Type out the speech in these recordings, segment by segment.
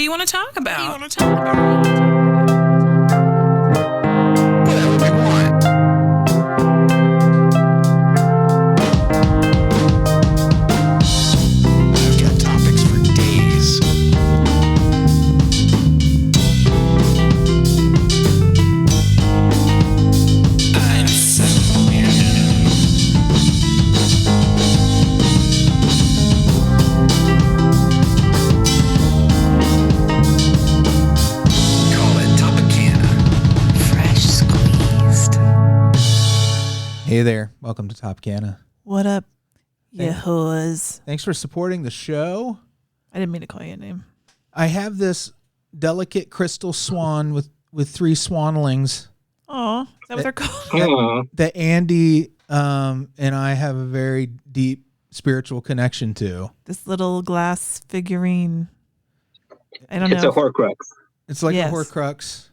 do you want to talk about? Whatever we want. I've got topics for days. I'm so Call it Topicana. Fresh squeezed. Hey there, welcome to Topicana. What up, Hey. you hoes? Thanks for supporting the show. I didn't mean to call you a name. I have this delicate crystal swan with three swanlings Oh, is that what they're called? Aw. that Andy and I have a very deep spiritual connection to. This little glass figurine. I don't It's know. a Horcrux. It's like Yes. a Horcrux.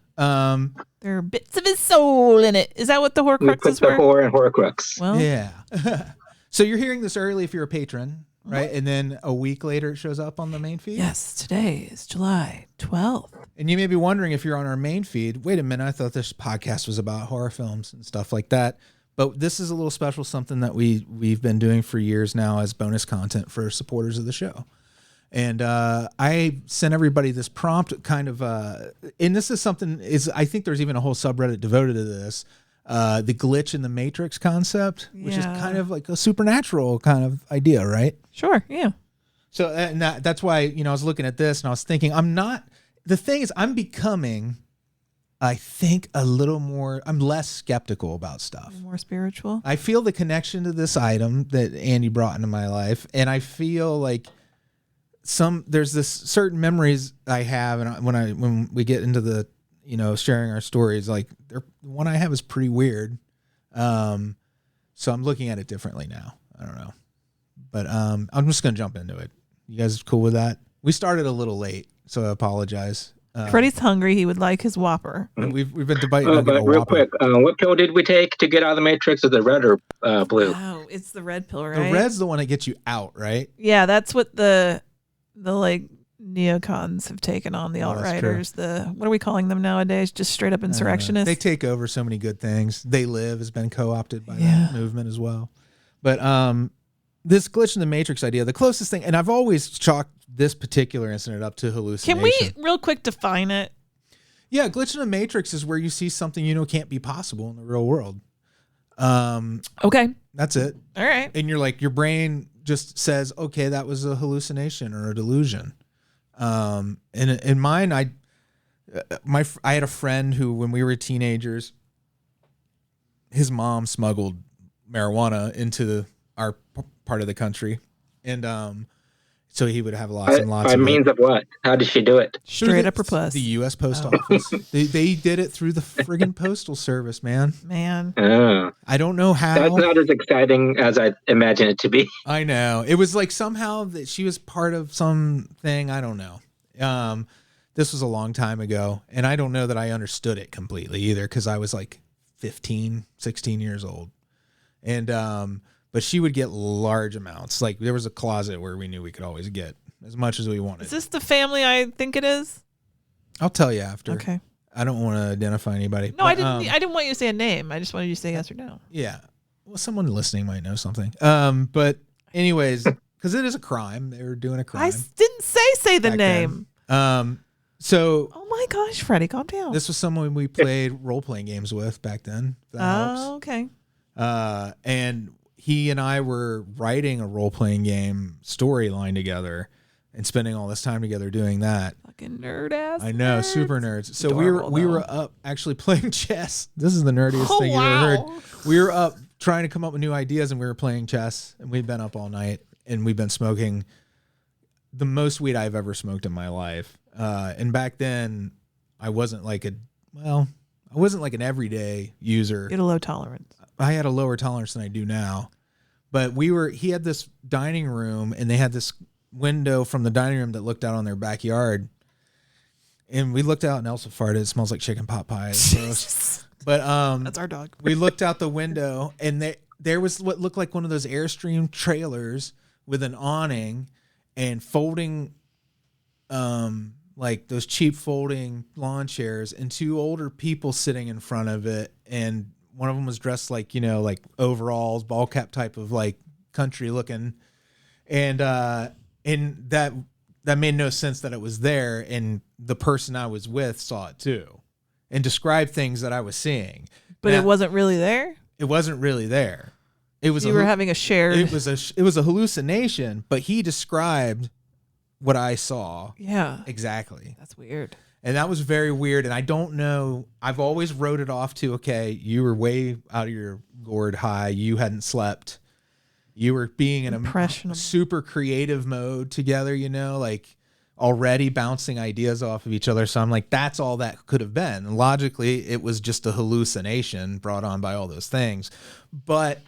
There are bits of his soul in it. Is that what the We put Horcruxes the were? whore in Horcrux. Well, Yeah. So you're hearing this early if you're a patron, right? And then a week later it shows up on the main feed. yes, today is July 12th. And you may be wondering if you're on our main feed, wait a minute, I thought this podcast was about horror films and stuff like that. But this is a little special something that we've been doing for years now as bonus content for supporters of the show. And I sent everybody this prompt kind of, and this is something, I think there's even a whole subreddit devoted to this, the glitch in the matrix concept, which is Yeah. kind of like a supernatural kind of idea, right? Sure, yeah. So and that's why, I was looking at this and I was thinking, the thing is I'm becoming, I think I'm less skeptical about stuff. More spiritual. I feel the connection to this item that Andy brought into my life. And I feel like there's this certain memories I have. And when we get into the, sharing our stories, like the one I have is pretty weird. So I'm looking at it differently now. I don't know, but I'm just going to jump into it. You guys cool with that? We started a little late, so I apologize. Freddy's hungry. He would like his Whopper. We've been debating. Oh, but real quick, what pill did we take to get out of the Matrix? Is it red or blue? Oh, it's the red pill, The right? red's the one that gets you out, right? Yeah, that's what the like neocons have taken on, the Oh, that's true. alt-righters. What are we calling them nowadays? Just straight up insurrectionists? They take over so many good things. They Live has been co-opted by Yeah. that movement as well. But this glitch in the matrix idea, the closest thing, and I've always chalked this particular incident up to hallucination. Can we real quick define it? Yeah, glitch in the matrix is where you see something can't be possible in the real world. Okay. That's it. All right. And you're like, your brain just says, okay, that was a hallucination or a delusion. And in mine, I had a friend who, when we were teenagers, his mom smuggled marijuana into our part of the country. And, so he would have lots and lots By of means of what? How did she do it? Straight up her puss. The U.S. Post Office. They did it through the friggin' postal service, man. Man. Oh, I don't know how. that's not as exciting as I imagine it to be. I know. It was like somehow that she was part of something. I don't know. This was a long time ago, and I don't know that I understood it completely either, because I was like 15, 16 years old. And but she would get large amounts. Like there was a closet where we knew we could always get as much as we wanted. Is this the family I think it is? I'll tell you after. Okay. I don't want to identify anybody. No, I didn't want you to say a name. I just wanted you to say yes or no. Yeah. Well, someone listening might know something. But anyways, because it is a crime. They were doing a crime. I didn't say the back name. then. So Oh my gosh, Freddy, calm down. this was someone we played role-playing games with back then. If that helps. Oh, okay. And he and I were writing a role-playing game storyline together and spending all this time together doing that. Fucking nerd ass. I know, nerds. super nerds. So Adorable, we though. were up actually playing chess. This is the nerdiest Oh, thing you've wow. ever heard. We were up trying to come up with new ideas, and we were playing chess, and we've been up all night, and we've been smoking the most weed I've ever smoked in my life. And back then, I wasn't like an everyday user. You had a low tolerance. I had a lower tolerance than I do now. But he had this dining room, and they had this window from the dining room that looked out on their backyard. And we looked out, and Elsa farted. It smells like chicken pot pie. It's gross. But That's our dog. we looked out the window, and there was what looked like one of those Airstream trailers with an awning and folding like those cheap folding lawn chairs and two older people sitting in front of it. And one of them was dressed like, you know, like overalls, ball cap type of like country looking. And that made no sense that it was there. And the person I was with saw it too and described things that I was seeing. But it wasn't really there? It wasn't really there. It was you were having a shared. It was a hallucination, but he described what I saw. Yeah. Exactly. That's weird. And that was very weird. And I don't know. I've always wrote it off to, okay, you were way out of your gourd high. You hadn't slept. You were being in a super creative mode together, you know, like already bouncing ideas off of each other. So I'm like, that's all that could have been. And logically, it was just a hallucination brought on by all those things. But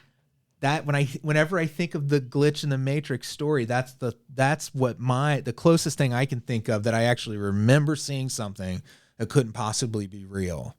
that whenever I think of the glitch in the Matrix story, that's what the closest thing I can think of that I actually remember seeing something that couldn't possibly be real.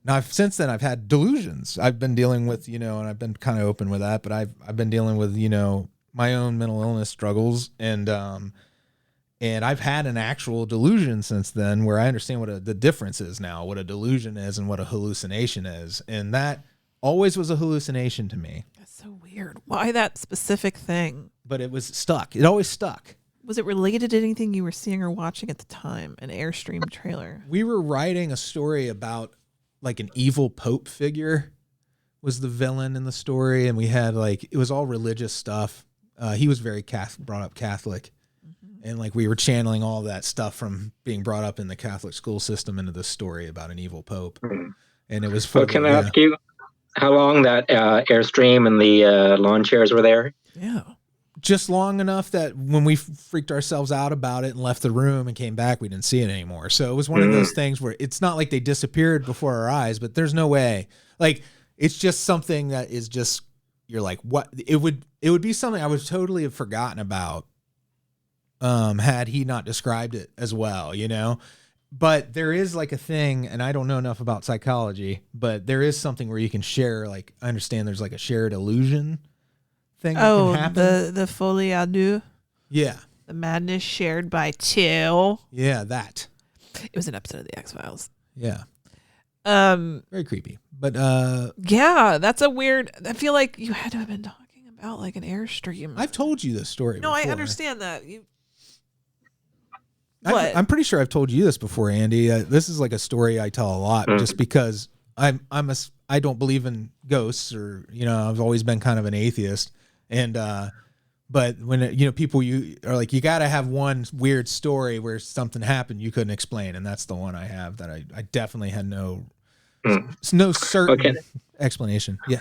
Now, since then, I've had delusions. I've been dealing with, you know, and I've been kind of open with that, but I've been dealing with, you know, my own mental illness struggles, and I've had an actual delusion since then where I understand what the difference is now, what a delusion is and what a hallucination is, and that always was a hallucination to me. That's so weird. Why that specific thing? But it was stuck. It always stuck. Was it related to anything you were seeing or watching at the time? An Airstream trailer? We were writing a story about like an evil Pope figure was the villain in the story. And we had like, it was all religious stuff. He was very brought up Catholic. Mm-hmm. And like we were channeling all that stuff from being brought up in the Catholic school system into this story about an evil Pope. Mm-hmm. And it was fun. Well, can I ask you how long that Airstream and the lawn chairs were there? Yeah. Just long enough that when we freaked ourselves out about it and left the room and came back, we didn't see it anymore. So it was one of those things where it's not like they disappeared before our eyes, but there's no way. Like, it's just something that is just, you're like, what? It would be something I would totally have forgotten about had he not described it as well, you know? But there is like a thing, and I don't know enough about psychology, but there is something where you can share, like, I understand there's like a shared illusion thing that can happen. The folie à deux. Yeah. The madness shared by two. Yeah, that. It was an episode of the X-Files. Yeah. Very creepy. But yeah, that's a weird. I feel like you had to have been talking about like an Airstream. I've told you this story before. I understand that. I'm pretty sure I've told you this before, Andy. This is like a story I tell a lot, just because I don't believe in ghosts, or, you know, I've always been kind of an atheist. And but when people you are like, you got to have one weird story where something happened you couldn't explain, and that's the one I have that I definitely had no certain explanation. Yeah.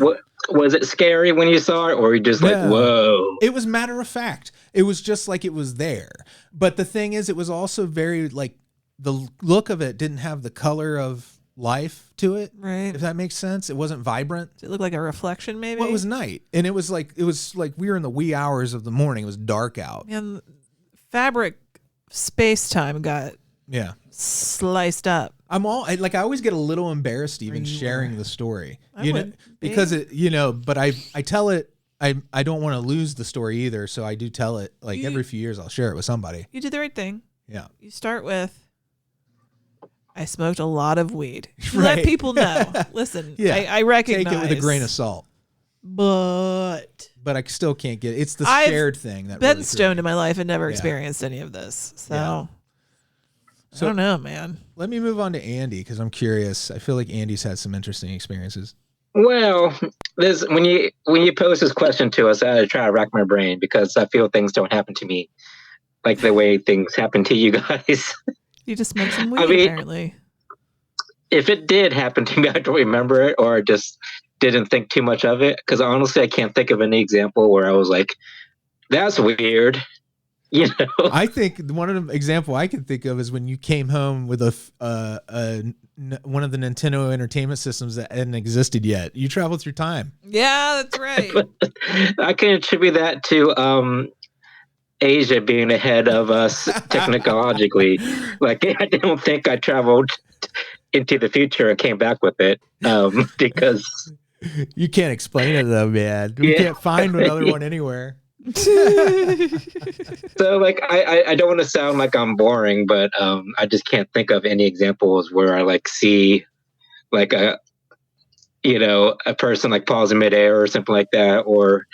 Was it scary when you saw it, or were you just like, whoa? It was matter of fact. It was just like it was there. But the thing is, it was also very, like, the look of it didn't have the color of life to it. Right. If that makes sense. It wasn't vibrant. Did it look like a reflection, maybe? Well, it was night. And it was like we were in the wee hours of the morning. It was dark out. And fabric space-time got sliced up. I always get a little embarrassed even sharing the story, because but I tell it, I don't want to lose the story either. So I do tell it like every few years I'll share it with somebody. You did the right thing. Yeah. You start with, I smoked a lot of weed. Let people know. Listen, I recognize. Take it with a grain of salt. But I still can't get it. It's the shared thing that been really stoned in my life and never experienced any of this. So I don't know, man. Let me move on to Andy, because I'm curious. I feel like Andy's had some interesting experiences. Well, when you pose this question to us, I try to rack my brain, because I feel things don't happen to me like the way things happen to you guys. You just smoked some weed, apparently. If it did happen to me, I don't remember it, or just didn't think too much of it. Because honestly, I can't think of any example where I was like, "That's weird." You know, I think one of the example I can think of is when you came home with one of the Nintendo Entertainment Systems that hadn't existed yet. You traveled through time. Yeah, that's right. I can attribute that to Asia being ahead of us technologically. Like, I don't think I traveled into the future and came back with it, because you can't explain it though, man. We can't find another one anywhere. So like I don't want to sound like I'm boring, but I just can't think of any examples where I like see like a person like pause in midair or something like that, or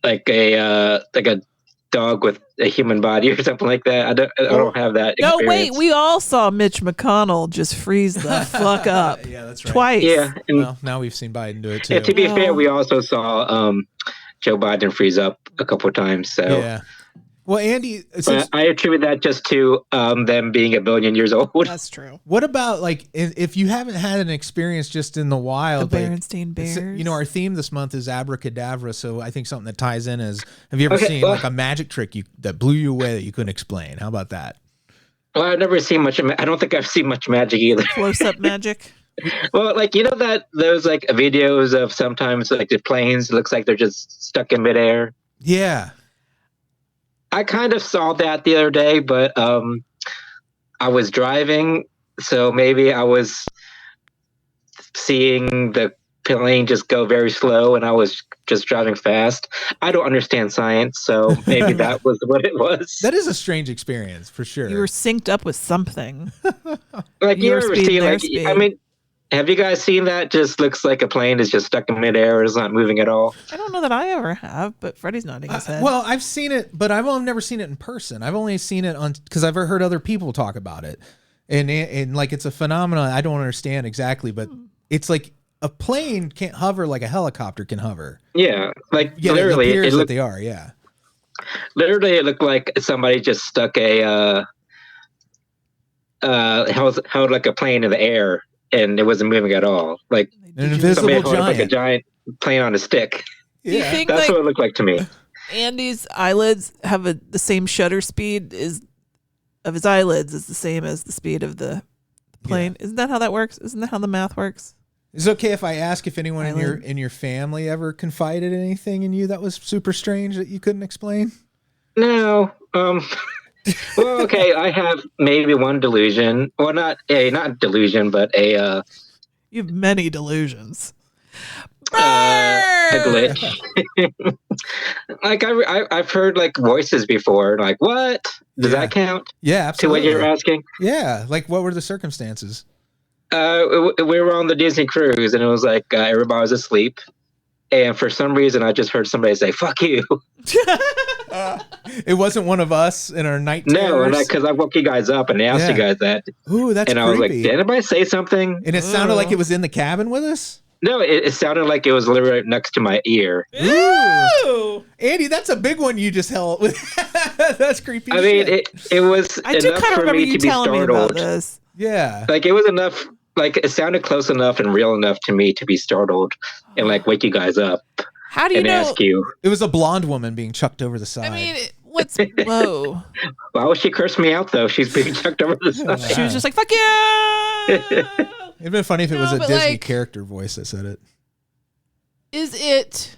like a dog with a human body or something like that. I don't have that experience. No, wait, we all saw Mitch McConnell just freeze the fuck up. Yeah, that's right. Twice. Yeah, and Well, now we've seen Biden do it too. yeah, to be fair, we also saw Joe Biden freeze up a couple of times. So Yeah. Well, Andy, but I attribute that just to them being a billion years old. That's true. what about like if you haven't had an experience just in the wild? The like, Berenstain Bears. You know, our theme this month is abracadabra, so I think something that ties in is: have you ever Okay, seen well- like a magic trick that blew you away that you couldn't explain? How about that? Well, I've never seen much. I don't think I've seen much magic either. Close-up magic. Well, like that those like videos of sometimes like the planes looks like they're just stuck in midair. Yeah. I kind of saw that the other day, but I was driving, so maybe I was seeing the plane just go very slow, and I was just driving fast. I don't understand science, so maybe that was what it was. That is a strange experience for sure. You were synced up with something. Like you your ever speed, see their like speed. I mean, have you guys seen that? Just looks like a plane is just stuck in midair. It's not moving at all. I don't know that I ever have, but Freddy's nodding his head. Well, I've seen it, but I've never seen it in person. I've only seen it on because I've heard other people talk about it, and like it's a phenomenon I don't understand exactly, but it's like a plane can't hover like a helicopter can hover. Yeah, like Yeah, literally, it appears it that looked, they are. Yeah. literally, it looked like somebody just stuck a held like a plane in the air, and it wasn't moving at all. Like An Did you- somebody invisible held like a giant. giant plane on a stick. Do you Yeah. think That's like what it looked like to me. Andy's eyelids have the same shutter speed of his eyelids is the same as the speed of the plane? Isn't that how that works? Isn't that how the math works? Is it okay if I ask if anyone Island. in your family ever confided anything in you that was super strange that you couldn't explain? No. Well, okay. I have maybe one delusion. Well, not delusion, but a You have many delusions. glitch. Like I've heard like voices before. Like what? Does Yeah. that count Yeah, to absolutely. what you're asking? Yeah, like what were the circumstances? We were on the Disney cruise, and it was like everybody was asleep, and for some reason, I just heard somebody say "fuck you." It wasn't one of us in our night No, terrors. because I woke you guys up and asked Yeah. you guys that, Ooh, that's and I was like, creepy. "Did anybody say something?" And it sounded like it was in the cabin with us. No, it sounded like it was literally next to my ear. Ooh. Andy, that's a big one you just held. That's creepy. I mean, shit. it was I do enough kind of for remember me you to be telling me about startled. this. Yeah. Like it was enough. Like it sounded close enough and real enough to me to be startled and like wake you guys up How do you and know? ask you, It was a blonde woman being chucked over the side. I mean, what's whoa? "Why would she curse me out though? She's being chucked over the side." She was just like, "Fuck you." It'd been funny if it was No, a but, Disney like- character voice that said it. Is it?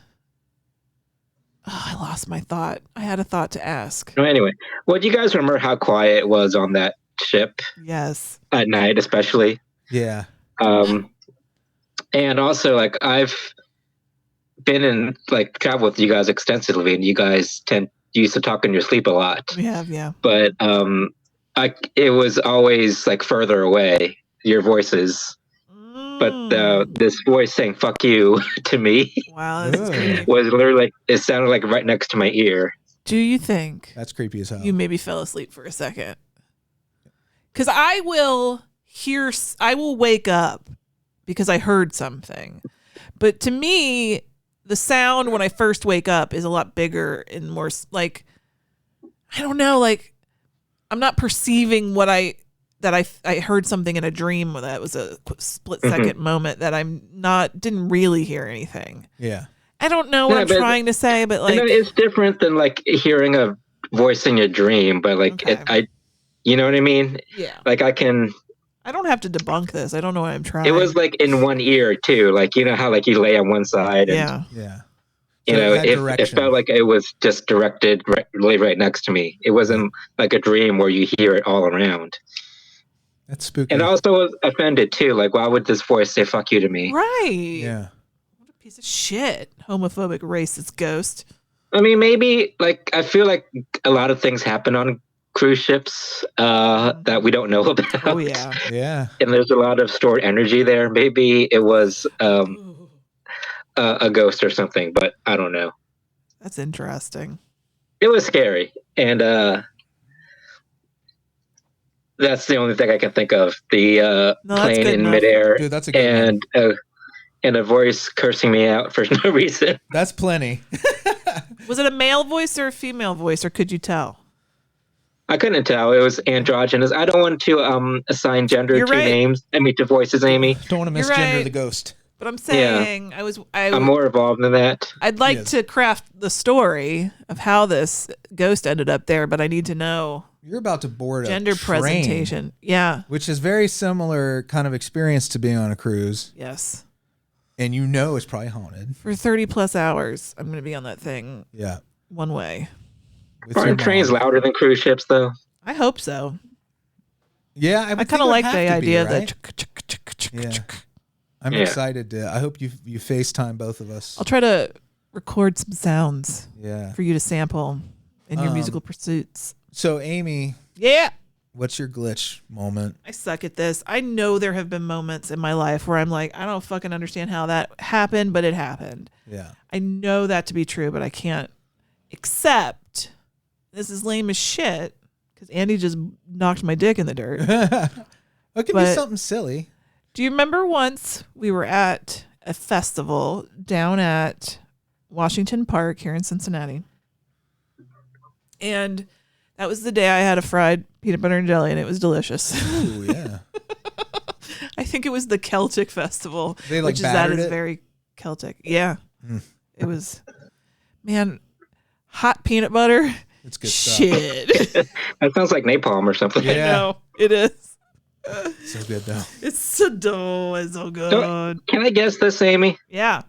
Oh, I lost my thought. I had a thought to ask. So anyway, well, do you guys remember how quiet it was on that ship Yes. at night, especially? Yeah. And also, like, I've been in like travel with you guys extensively, and you guys used to talk in your sleep a lot. We have, yeah. But it was always like further away, your voices. But this voice saying "fuck you" to me Wow, that's Ugh. creepy. was literally like it sounded like right next to my ear. Do you think That's creepy as hell. you maybe fell asleep for a second? Because I will wake up because I heard something. But to me, the sound when I first wake up is a lot bigger and more like, I don't know, like I'm not perceiving I heard something in a dream that was a split second moment that didn't really hear anything. Yeah. I don't know what Yeah, I'm but- trying to say, but like, I know it's different than like hearing a voice in your dream, but like Okay. you know what I mean? yeah, Like I don't have to debunk this. I don't know what I'm trying. it was like in one ear too. Like you know how like you lay on one side and yeah. Yeah. you So know that it direction. felt like it was just directed right next to me. It wasn't like a dream where you hear it all around. That's spooky. And I also was offended too. Like why would this voice say "fuck you" to me? Right. yeah. Piece of shit. Homophobic, racist ghost. I mean, maybe like I feel like a lot of things happen on cruise ships that we don't know about. Oh, yeah. Yeah. And there's a lot of stored energy there. Maybe it was a ghost or something, but I don't know. That's interesting. It was scary, and that's the only thing I can think of. The No, that's plane good in enough. midair, Dude, that's a good one. and a voice cursing me out for no reason. That's plenty. Was it a male voice or a female voice, or could you tell? I couldn't tell. It was androgynous. I don't want to assign gender You're to right. names. I mean, to voices, Amy. Don't want to You're misgender right. the ghost. But I'm saying I'm more involved than that. I'd like Yes. to craft the story of how this ghost ended up there, but I need to know You're about to board gender a train, presentation. Yeah. which is very similar kind of experience to being on a cruise, Yes. and you know it's probably haunted. For 30 plus hours, I'm going to be on that thing Yeah. one way. With your Aren't trains mom. louder than cruise ships, though? I hope so. Yeah, I would kind think it of would like have the to idea be, right? that. Yeah. I'm Yeah. excited to. I hope you FaceTime both of us. I'll try to record some sounds Yeah. for you to sample in your musical pursuits. So Amy, Yeah. what's your glitch moment? I suck at this. I know there have been moments in my life where I'm like, I don't fucking understand how that happened, but it happened. Yeah. I know that to be true, but I can't accept this is lame as shit because Andy just knocked my dick in the dirt. It could be But- something silly. Do you remember once we were at a festival down at Washington Park here in Cincinnati? And that was the day I had a fried peanut butter and jelly, and it was delicious. Ooh, yeah. I think it was the Celtic Festival, They, like, which is that battered is it? very Celtic. Yeah, it was. Man, hot peanut butter. It's good stuff. Shit. That sounds like napalm or something. Yeah. I know it is. So good though. It's so good. Can I guess this, Amy? Yeah,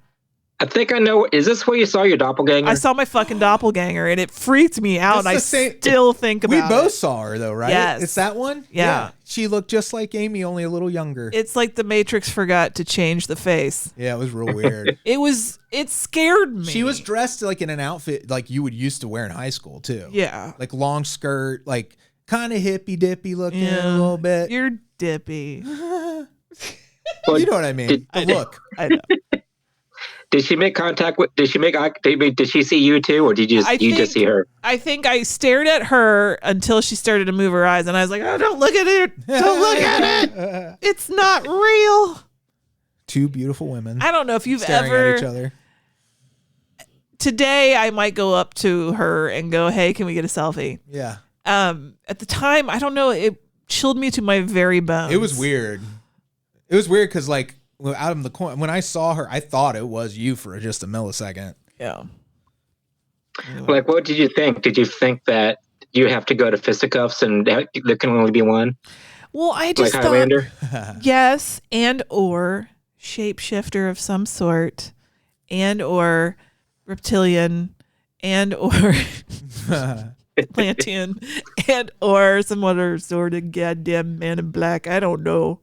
I think I know. Is this where you saw your doppelganger? I saw my fucking doppelganger, and it freaked me out. It's And I the same- still think We about both it. saw her though, right? Yes. It's that one? Yeah. She looked just like Amy, only a little younger. It's like the Matrix forgot to change the face. Yeah, it was real weird. It scared me. She was dressed like in an outfit like you would used to wear in high school too. Yeah. Like long skirt, like kind of hippy dippy looking Yeah. a little bit. You're dippy. Well, You know what I mean? did- The look. I know. Did she make contact with? Did she make? Did she see you too, or did you I just think- see her? I think I stared at her until she started to move her eyes, and I was like, "Oh, don't look at it! Don't look at it! It's not real." Two beautiful women I don't know if you've staring ever. at each other. Today, I might go up to her and go, "Hey, can we get a selfie?" Yeah. At the time, I don't know. It chilled me to my very bones. It was weird. It was weird because like out of the corner, when I saw her, I thought it was you for just a millisecond. Yeah. Like, what did you think? Did you think that you have to go to fisticuffs and there can only be one, Well, I like just thought Highlander? yes, and or shapeshifter of some sort, and or reptilian, and or Atlantean, and or some other sort of goddamn man in black. I don't know.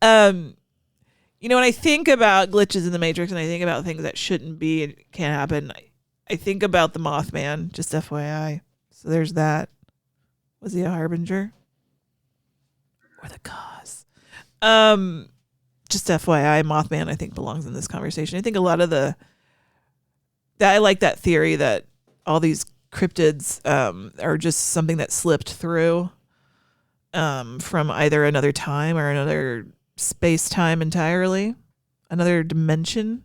You know, when I think about glitches in the Matrix and I think about things that shouldn't be and can't happen, I think about the Mothman, just FYI. So there's that. Was he a harbinger? Or the cause? Just FYI, Mothman I think belongs in this conversation. I think a lot of I like that theory that all these cryptids are just something that slipped through from either another time or another space-time entirely, another dimension.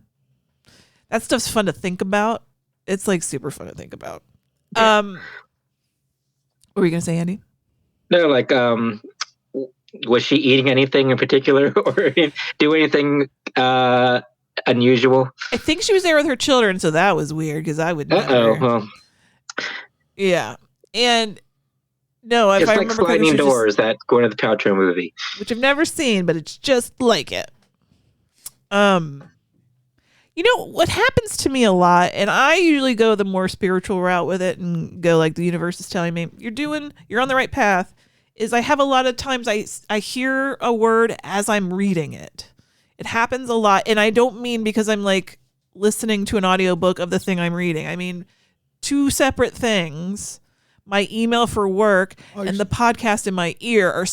That stuff's fun to think about. It's like super fun to think about. What were you gonna say, Andy? No, like, was she eating anything in particular, or do anything unusual? I think she was there with her children, so that was weird because I would Uh never. oh. Well, Yeah, and no, if it's I like remember correctly, sliding she was doors, that Gwyneth Paltrow movie. which I've never seen, but it's just like it. You know what happens to me a lot, and I usually go the more spiritual route with it and go like the universe is telling me you're on the right path. Is I have a lot of times I hear a word as I'm reading it. It happens a lot, and I don't mean because I'm like listening to an audiobook of the thing I'm reading. I mean, two separate things. My email for work and the podcast in my ear are.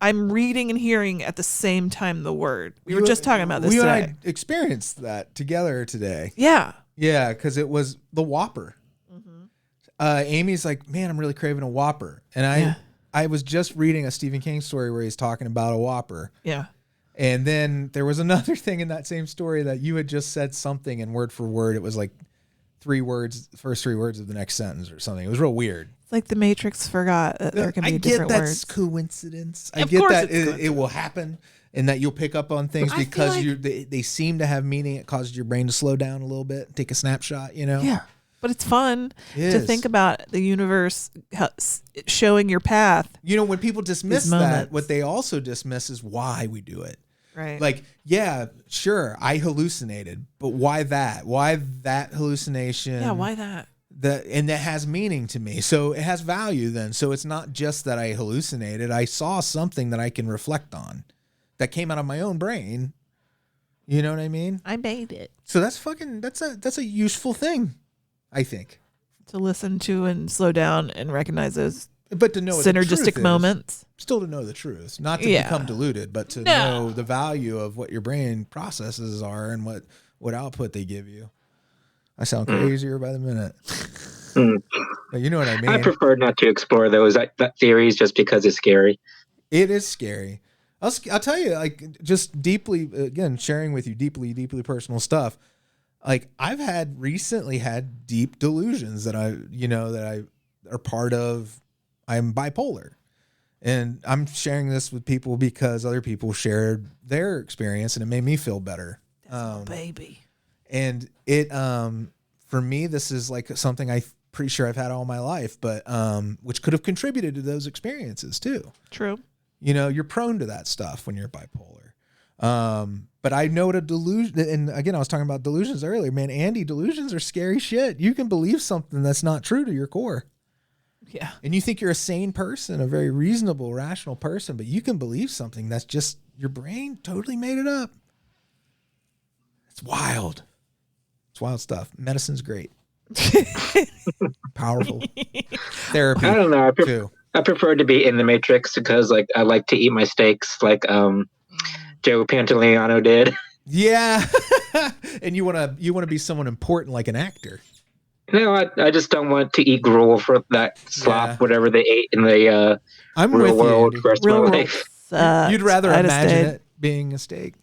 I'm reading and hearing at the same time the word. We were just talking about this today. and I experienced that together today. Yeah. Yeah, because it was the Whopper. Amy's like, man, I'm really craving a Whopper. And I was just reading a Stephen King story where he's talking about a Whopper. Yeah. And then there was another thing in that same story that you had just said something, and word for word, it was like first three words of the next sentence or something. It was real weird. It's like the Matrix forgot that there can be different I get words. that's coincidence. I Of get course that it's it will happen and that you'll pick up on things I feel because like- they seem to have meaning. It causes your brain to slow down a little bit, take a snapshot, you know? Yeah. But it's fun It to is. think about the universe showing your path. You know, when people dismiss These that, moments. what they also dismiss is why we do it. Right. Like, yeah, sure, I hallucinated, but why that? Why that hallucination? yeah, why that? And that has meaning to me. So it has value then. So it's not just that I hallucinated. I saw something that I can reflect on that came out of my own brain. You know what I mean? I made it. So that's a useful thing, I think. To listen to and slow down and recognize those But to know what the truth synergistic is, moments. still to know the truth, not to Yeah. become deluded, but to No. know the value of what your brain processes are and what output they give you. I sound crazier by the minute. But you know what I mean? I prefer not to explore those that theories just because it's scary. It is scary. I'll tell you, like, just deeply, again, sharing with you deeply personal stuff. Like, I've recently had deep delusions that I are part of. I'm bipolar, and I'm sharing this with people because other people shared their experience, and it made me feel better. Baby. And it, for me, this is like something I'm pretty sure I've had all my life, but which could have contributed to those experiences too. True. You know, you're prone to that stuff when you're bipolar. But I know what a delusion, and again, I was talking about delusions earlier, man. Andy, delusions are scary shit. You can believe something that's not true to your core. Yeah. And you think you're a sane person, a very reasonable, rational person, but you can believe something that's just your brain totally made it up. It's wild. It's wild stuff. Medicine's great. Powerful. Therapy. I don't know. too. I prefer to be in the Matrix because, like, I like to eat my steaks, like Joe Pantoliano did. Yeah. And you want to be someone important like an actor. No, I just don't want to eat gruel for that slop, Yeah. whatever they ate in the I'm real with you, world Andy. for the rest of Real my world life. sucks. You'd rather I'd have imagine stayed. it being a steak.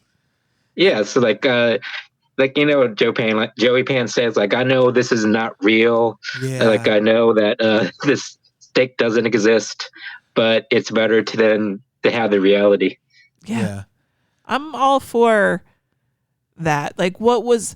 Yeah, so like you know, Joey Pan says, like, I know this is not real. Yeah. Like, I know that this steak doesn't exist, but it's better to have the reality. Yeah. I'm all for that. Like, what was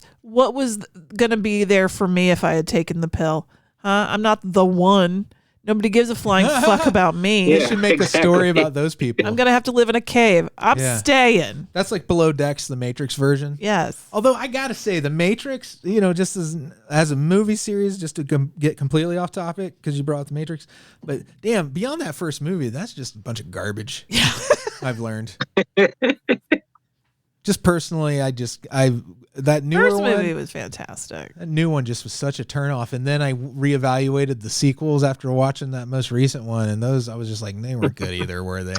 gonna be there for me if I had taken the pill? Huh? I'm not the one. Nobody gives a flying fuck about me. You Yeah. should make exactly. a story about those people. I'm gonna have to live in a cave. I'm Yeah. staying. That's like Below Decks, the Matrix version. Yes. Although I gotta say, the Matrix, you know, just as a movie series, just to get completely off topic because you brought up the Matrix, but damn, beyond that first movie, that's just a bunch of garbage. Yeah, I've learned. Just personally, that newer First movie one, was fantastic. that new one just was such a turnoff. And then I reevaluated the sequels after watching that most recent one, and those I was just like, they weren't good either, were they?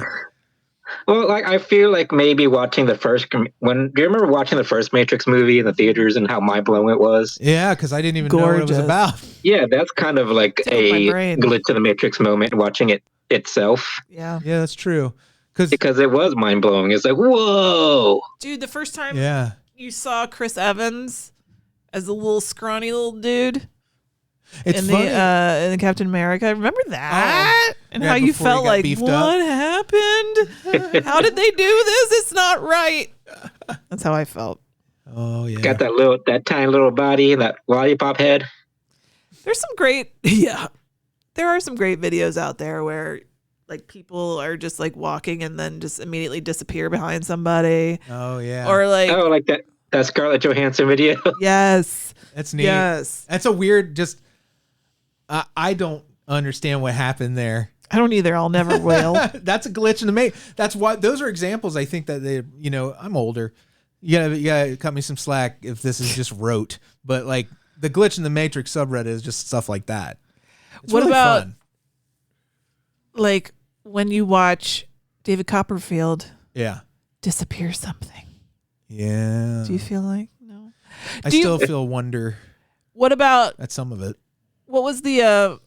Well, like, I feel like maybe watching do you remember watching the first Matrix movie in the theaters and how mind blowing it was? Yeah, because I didn't even know what it was Gorgeous. about. Yeah, that's kind of like It's in my a brain. glitch of the Matrix moment watching it itself, Yeah. Yeah, that's true. because it was mind blowing. It's like, whoa. Dude, the first time Yeah. you saw Chris Evans as a little scrawny little dude It's in funny. the Captain America. Remember that? And Yeah, how you before he felt got like, beefed what up. happened? How did they do this? It's not right. That's how I felt. Oh yeah. Got that tiny little body and that lollipop head. There's some great, yeah. There are some great videos out there where like people are just like walking and then just immediately disappear behind somebody. Oh yeah. Or like, Oh, like that Scarlett Johansson video. yes. That's neat. Yes. That's a weird. Just I don't understand what happened there. I don't either. I'll never will. That's a glitch in the That's why those are examples. I think that they. You know, I'm older. You gotta cut me some slack if this is just rote. But like the glitch in the Matrix subreddit is just stuff like that. It's What really about- fun. Like when you watch David Copperfield Yeah. disappear something. Yeah. Do you feel like no? I do you- still feel wonder What about at some of it. what was the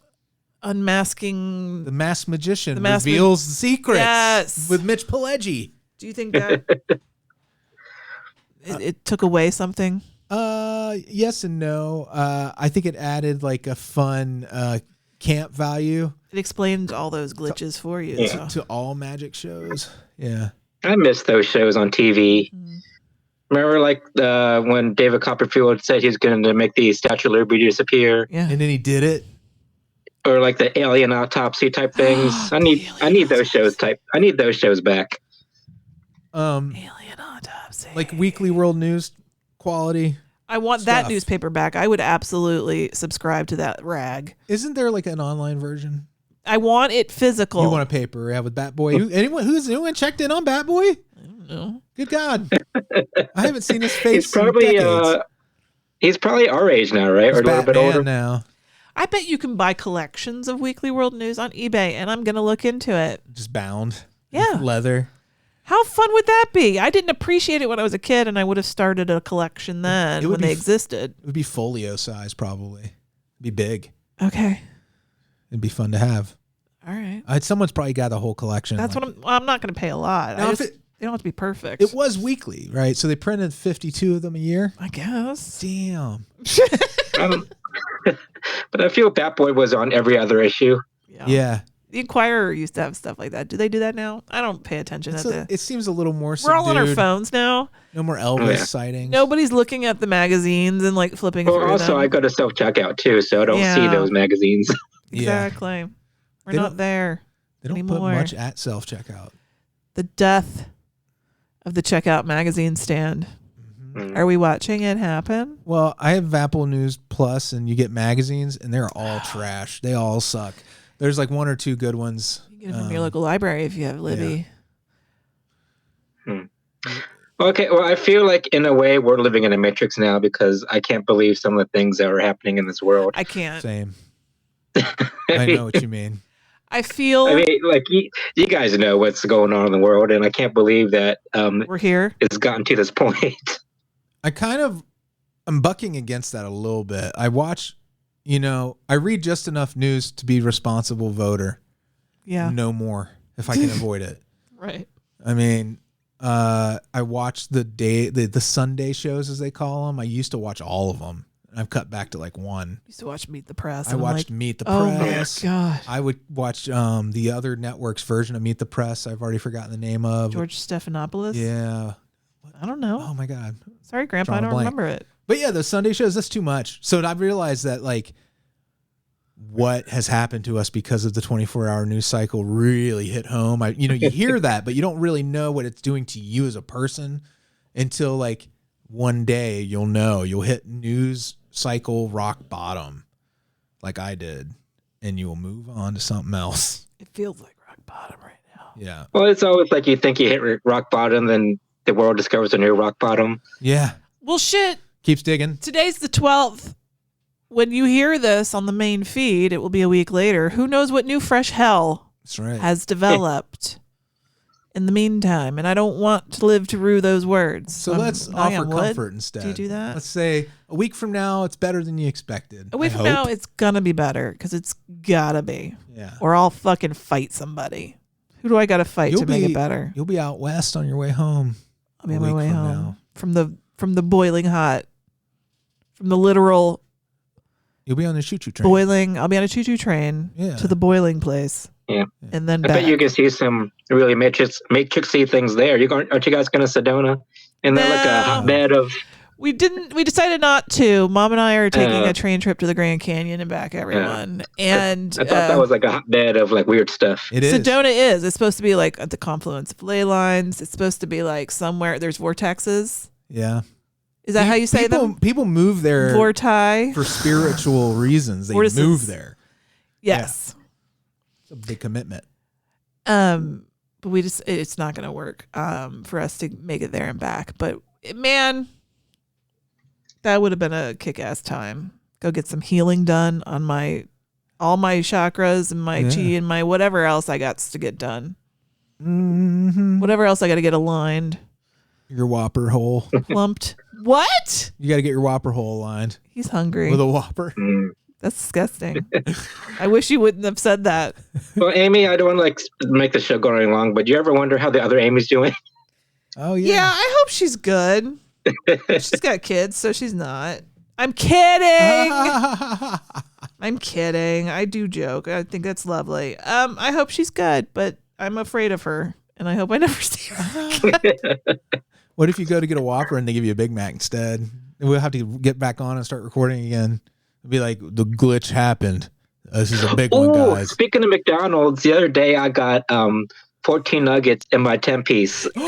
unmasking? The masked magician The masked reveals secrets Yes. with Mitch Pileggi. Do you think that it took away something? Yes and no. I think it added like a fun camp value It explained all those glitches for you. Yeah. So. to all magic shows. Yeah. I miss those shows on TV. Remember, like when David Copperfield said he was going to make the Statue of Liberty disappear, Yeah. And then he did it. or like the alien autopsy type things. I need those shows type. I need those shows back. Alien autopsy. Like weekly world news quality. I want that stuff. newspaper back. I would absolutely subscribe to that rag. Isn't there like an online version? I want it physical. You want a paper, yeah, with Batboy. Anyone checked in on Batboy? No. Good God. I haven't seen his face He's probably in decades. he's probably our age now, right? He's Or a little bit Batman older. now. I bet you can buy collections of Weekly World News on eBay, and I'm going to look into it. Just bound. Yeah. Leather. How fun would that be? I didn't appreciate it when I was a kid, and I would have started a collection then It would when they be existed. It would be folio size, probably. It'd be big. Okay. It'd be fun to have. All right. Someone's probably got the whole collection. That's like- what I'm not going to pay a lot. Now, if They don't have to be perfect. It was weekly, right? So they printed 52 of them a year. I guess. Damn. But I feel Batboy was on every other issue. Yeah. The Inquirer used to have stuff like that. Do they do that now? I don't pay attention It's at it seems a little more We're all on our subdued. phones now. No more Elvis Oh, yeah. sightings. Nobody's looking at the magazines and like flipping Well, through also them. I go to self checkout too, so I don't see Yeah. those magazines. Yeah. Exactly. We're They not don't- there. They don't anymore. put much at self checkout. The death of the checkout magazine stand. Mm. Are we watching it happen? Well, I have Apple News Plus, and you get magazines, and they're all trash. They all suck. There's like one or two good ones. You can get it from your local library if you have Libby. Okay, well, I feel like in a way we're living in a matrix now because I can't believe some of the things that are happening in this world. I can't. Same. I know what you mean. I feel I mean, like you guys know what's going on in the world, and I can't believe that we're here. it's gotten to this point. I'm bucking against that a little bit. I read just enough news to be a responsible voter. Yeah. No more, if I can avoid it. Right. I mean, I watch the Sunday shows, as they call them. I used to watch all of them. I've cut back to like one. Used to watch Meet the Press. I and I'm watched like, Meet the oh Press. my God. I would watch the other network's version of Meet the Press. I've already forgotten the name of. George Stephanopoulos. Yeah. I don't know. Oh my God. Sorry, Grandpa. I drawing a don't blank. remember it. But yeah, those Sunday shows, that's too much. So I've realized that like what has happened to us because of the 24-hour news cycle really hit home. You hear that, but you don't really know what it's doing to you as a person until like one day you'll hit news cycle rock bottom like I did, and you will move on to something else. It feels like rock bottom right now. Yeah. Well, it's always like you think you hit rock bottom, then the world discovers a new rock bottom. Yeah. Well, shit. Keeps digging. Today's the 12th. When you hear this on the main feed, it will be a week later. Who knows what new fresh hell That's right. has developed in the meantime? And I don't want to live to rue those words. So I'm let's knocking offer on wood. comfort instead. Do you do that? Let's say a week from now, it's better than you expected. A week I from hope. now, it's gonna be better because it's gotta be. Yeah. Or I'll fucking fight somebody. Who do I gotta fight to make it better? You'll be out west on your way home. I'll be a on my week way from home now. from the boiling hot, from the literal You'll be on the choo-choo train. boiling. I'll be on a choo-choo train Yeah. to the boiling place. Yeah. And then I back. bet you can see some really matrixy things there. Aren't you guys going to Sedona? And they're like a No. hotbed of. We decided not to. Mom and I are taking a train trip to the Grand Canyon and back, everyone. And I thought that was like a hotbed of like weird stuff. It is. Sedona is. It's supposed to be like at the confluence of ley lines. It's supposed to be like somewhere there's vortexes. Yeah. Is that how you say them? People move there Vorti. for spiritual reasons. They Vortices. move there. Yes. It's a big commitment. But it's not going to work for us to make it there and back. But Man, that would have been a kick-ass time. Go get some healing done on all my chakras and my chi and my whatever else I got to get done. Mm-hmm. Whatever else I got to get aligned. Your whopper hole. Plumped. What? You got to get your whopper hole aligned He's hungry. with a whopper. That's disgusting. I wish you wouldn't have said that. Well, Amy, I don't want to like make the show go very long, but do you ever wonder how the other Amy's doing? Oh Yeah, I hope she's good. She's got kids, so she's not. I'm kidding. I'm kidding. I do joke. I think that's lovely. I hope she's good, but I'm afraid of her, and I hope I never see her again. What if you go to get a Whopper and they give you a Big Mac instead? We'll have to get back on and start recording again. It'll be like, the glitch happened. This is a big one, Oh, guys. speaking of McDonald's, the other day I got 14 nuggets in my 10-piece, and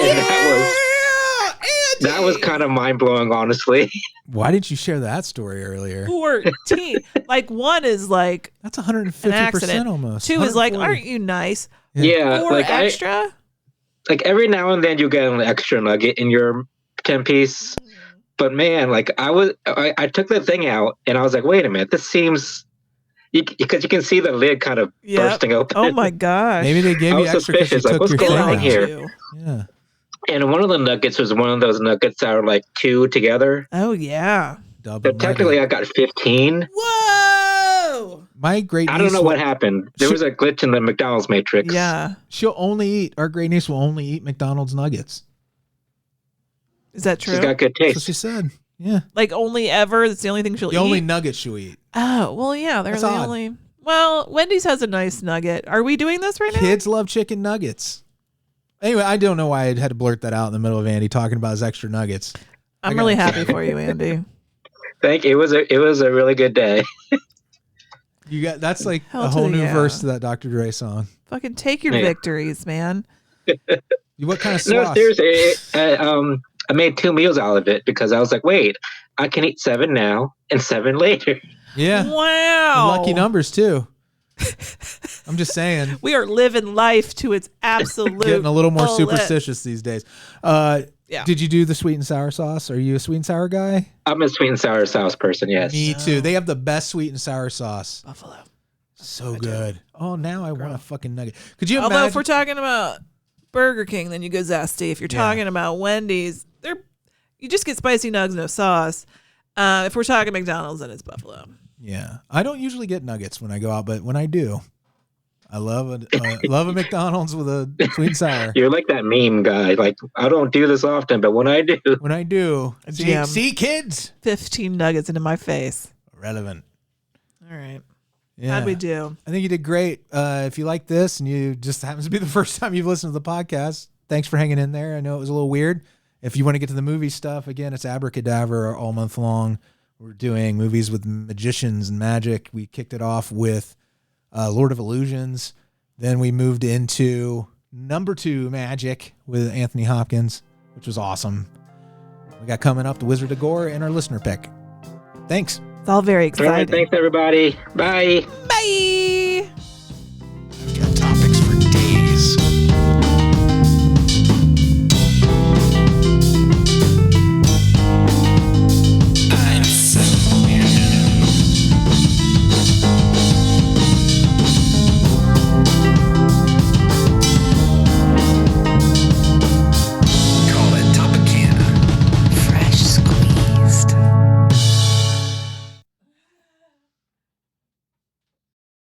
that was kind of mind-blowing, honestly. Why didn't you share that story earlier? 14. Like, one is like That's an 150% accident. almost. 2 is like, 140. aren't you nice? Yeah, 4 like extra? like every now and then you get an extra nugget in your 10-piece. But man, like I took the thing out and I was like, wait a minute, this seems, because you can see the lid kind of bursting open. Oh my gosh. Maybe they gave I you was extra because you suspicious, like, took what's your going thing on out. here? Yeah. And one of the nuggets was one of those nuggets that are like 2 together. Oh yeah. Double So technically nugget. I got 15. Whoa. My great I don't niece know what happened. There was a glitch in the McDonald's matrix. Yeah. our great niece will only eat McDonald's nuggets. Is that true? She's got good That's what taste. she said. Yeah. Like only ever? That's the only thing she'll The eat? only nugget she'll eat. Oh, well, yeah. They're That's the odd. only. Well, Wendy's has a nice nugget. Are we doing this right now? Kids love chicken nuggets. Anyway, I don't know why I had to blurt that out in the middle of Andy talking about his extra nuggets. I'm I got really it. happy for you, Andy. Thank you. It was a really good day. You got that's like Hell a to whole the new yeah. verse to that Dr. Dre song. Fucking take your Yeah. victories, man. What kind of No, sauce? seriously. I made 2 meals out of it because I was like, wait, I can eat 7 now and 7 later. Yeah. Wow. Lucky numbers too. I'm just saying. We are living life to its absolute Getting a little more fullest. superstitious these days. Yeah. Did you do the sweet and sour sauce? Are you a sweet and sour guy? I'm a sweet and sour sauce person, yes. Me too. They have the best sweet and sour sauce. Buffalo. So good. Oh, now I want a fucking nugget. Could you Although imagine? if we're talking about Burger King, then you go zesty. If you're talking about Wendy's, you just get spicy nugs, no sauce. If we're talking McDonald's, then it's Buffalo. Yeah, I don't usually get nuggets when I go out, but when I do, I love a McDonald's with a sweet and sour. You're like that meme guy. Like, I don't do this often, but when I do, When I do, Jam. see kids, 15 nuggets into my face. relevant. All right. Yeah. How'd we do? I think you did great. If you like this and you just happens to be the first time you've listened to the podcast, thanks for hanging in there. I know it was a little weird. If you want to get to the movie stuff, again, it's Abracadabra all month long. We're doing movies with magicians and magic. We kicked it off with Lord of Illusions. Then we moved into number 2 magic with Anthony Hopkins, which was awesome. We got coming up the Wizard of Gore and our listener pick. Thanks. It's all very all right, exciting. thanks everybody. Bye. Bye.